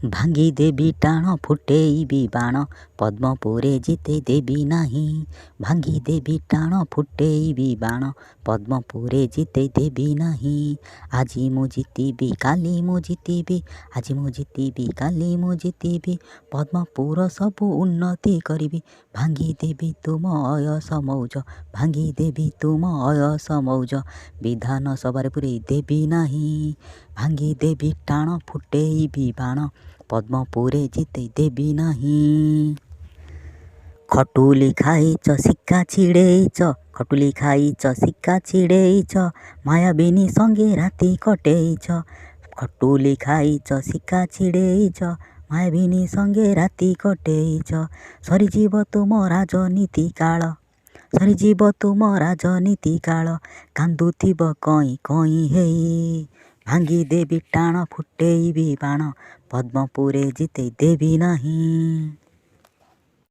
ଭାଙ୍ଗି ଦେବି ଟାଣ ଫୁଟେଇବି ବାଣ ପଦ୍ମପୁରେ ଜିତେଇ ଦେବି ନାହିଁ। ଭାଙ୍ଗି ଦେବି ଟାଣ ଫୁଟେଇବି ବାଣ ପଦ୍ମପୁରେ ଜିତେଇ ଦେବି ନାହିଁ। ଆଜି ମୁଁ ଜିତିବି କାଲି ମୁଁ ଜିତିବି, ଆଜି ମୁଁ ଜିତିବି କାଲି ମୁଁ ଜିତିବି, ପଦ୍ମପୁର ସବୁ ଉନ୍ନତି କରିବି। ଭାଙ୍ଗି ଦେବି ତୁମ ଅୟସ ମୌଜ, ଭାଙ୍ଗି ଦେବି ତୁମ ଅୟସ ମୌଜ, ବିଧାନସଭାରେ ପୁରେଇ ଦେବି ନାହିଁ। ଭାଙ୍ଗି ଦେବି ଟାଣ ଫୁଟେଇବି ବାଣ ପଦ୍ମପୁରେ ଜିତେଇ ଦେବି ନାହିଁ। ଖଟୁଲି ଖାଇଛ ଶିକା ଛିଡ଼େଇଛ, ଖଟୁଲି ଖାଇଛ ଶିକା ଛିଡ଼େଇଛ, ମାୟାବିନୀ ସଙ୍ଗେ ରାତି କଟେଇଛ। ଖଟୁଲି ଖାଇଛ ଶିକା ଛିଡ଼େଇଛ, ମାୟାବିନୀ ସଙ୍ଗେ ରାତି କଟେଇଛ। ସରିଯିବ ତୁମ ରାଜନୀତି କାଳ, ସରିଯିବ ତୁମ ରାଜନୀତି କାଳ, କାନ୍ଦୁଥିବ କଇଁ କଇଁ ହେଇ। ଭାଙ୍ଗି ଦେବି ଟାଣ ଫୁଟେଇବି ବାଣ ପଦ୍ମପୁରେ ଜିତେଇ ଦେବି ନାହିଁ।